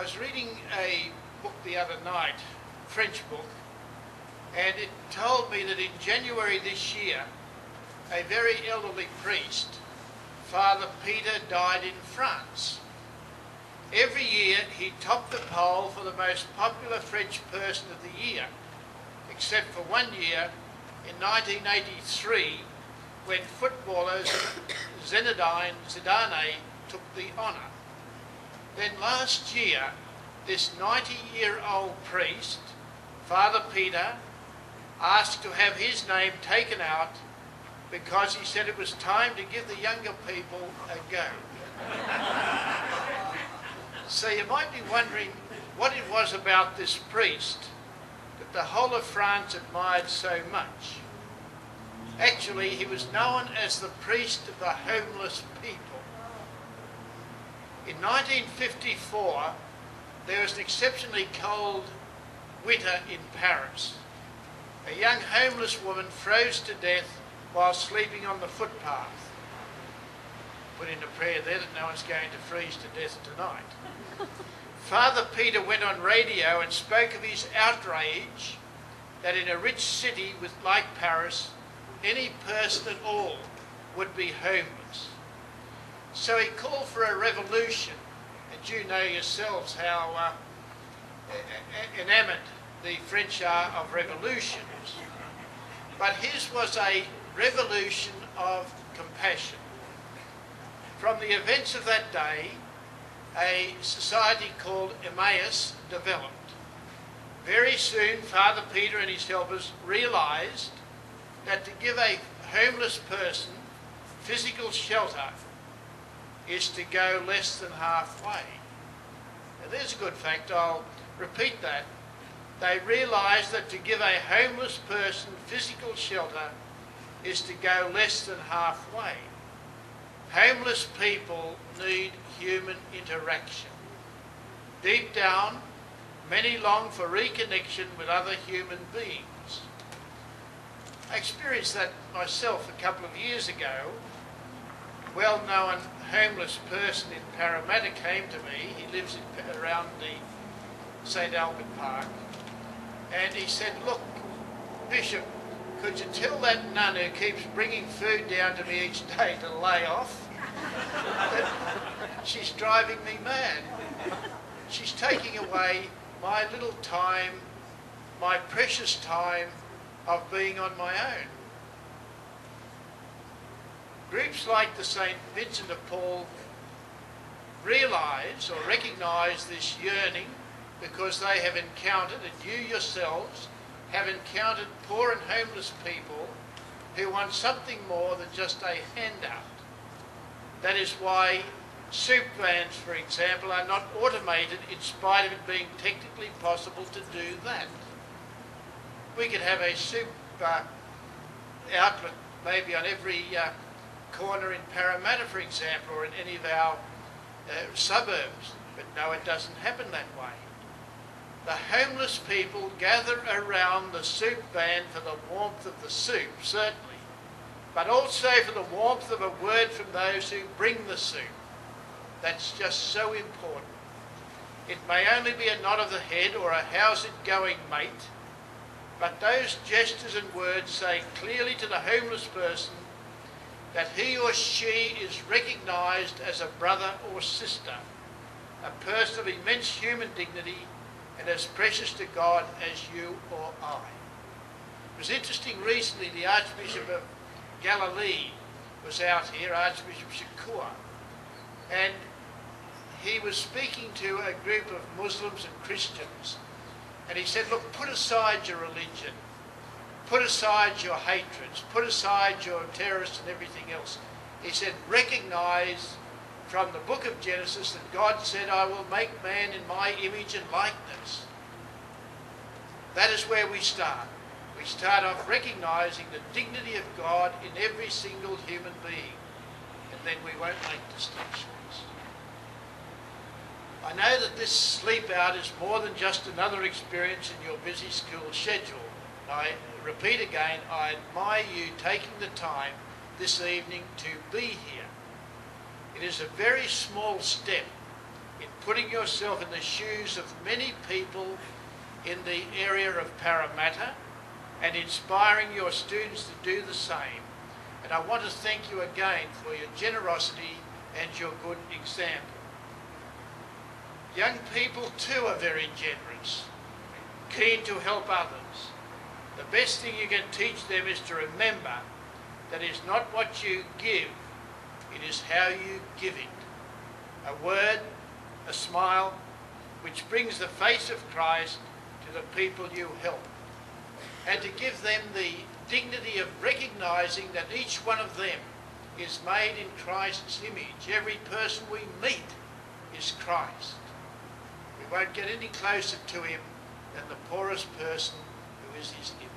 was reading a book the other night, a French book, and it told me that in January this year, a very elderly priest, Father Peter, died in France. Every year he topped the poll for the most popular French person of the year, except for one year in 1983 when footballer Zinedine Zidane took the honour. Then last year, this 90-year-old priest, Father Peter, asked to have his name taken out because he said it was time to give the younger people a go. So you might be wondering what it was about this priest that the whole of France admired so much. Actually, he was known as the priest of the homeless people. In 1954, there was an exceptionally cold winter in Paris. A young homeless woman froze to death while sleeping on the footpath. Put in a prayer there that no one's going to freeze to death tonight. Father Peter went on radio and spoke of his outrage that in a rich city like Paris, any person at all would be homeless. So he called for a revolution, and you know yourselves how enamoured the French are of revolutions. But his was a revolution of compassion. From the events of that day, a society called Emmaus developed. Very soon, Father Peter and his helpers realised that to give a homeless person physical shelter is to go less than halfway. Now there's a good fact, I'll repeat that. They realised that to give a homeless person physical shelter is to go less than halfway. Homeless people need human interaction. Deep down, many long for reconnection with other human beings. I experienced that myself a couple of years ago. A well-known homeless person in Parramatta came to me. He lives around the St Albert Park. And he said, "Look, Bishop, could you tell that nun who keeps bringing food down to me each day to lay off? That she's driving me mad. She's taking away my little time, my precious time of being on my own." Groups like the St Vincent de Paul realise or recognise this yearning because they have encountered, and you yourselves have encountered, poor and homeless people who want something more than just a handout. That is why soup vans, for example, are not automated in spite of it being technically possible to do that. We could have a soup outlet maybe on every corner in Parramatta, for example, or in any of our suburbs, but no, it doesn't happen that way. The homeless people gather around the soup van for the warmth of the soup, certainly, but also for the warmth of a word from those who bring the soup. That's just so important. It may only be a nod of the head or a "how's it going, mate?" but those gestures and words say clearly to the homeless person that he or she is recognised as a brother or sister, a person of immense human dignity and as precious to God as you or I. It was interesting recently, the Archbishop of Galilee was out here, Archbishop Shakur, and he was speaking to a group of Muslims and Christians, and he said, "Look, put aside your religion, put aside your hatreds, put aside your terrorists and everything else." He said, "Recognise from the book of Genesis that God said, 'I will make man in my image and likeness.'" That is where we start. We start off recognising the dignity of God in every single human being, and then we won't make distinctions. I know that this sleep out is more than just another experience in your busy school schedule. I repeat again, I admire you taking the time this evening to be here. It is a very small step in putting yourself in the shoes of many people in the area of Parramatta and inspiring your students to do the same. And I want to thank you again for your generosity and your good example. Young people too are very generous, keen to help others. The best thing you can teach them is to remember that it's not what you give, it is how you give it. A word, a smile, which brings the face of Christ to the people you help. And to give them the dignity of recognising that each one of them is made in Christ's image. Every person we meet is Christ. We won't get any closer to him than the poorest person who is his image.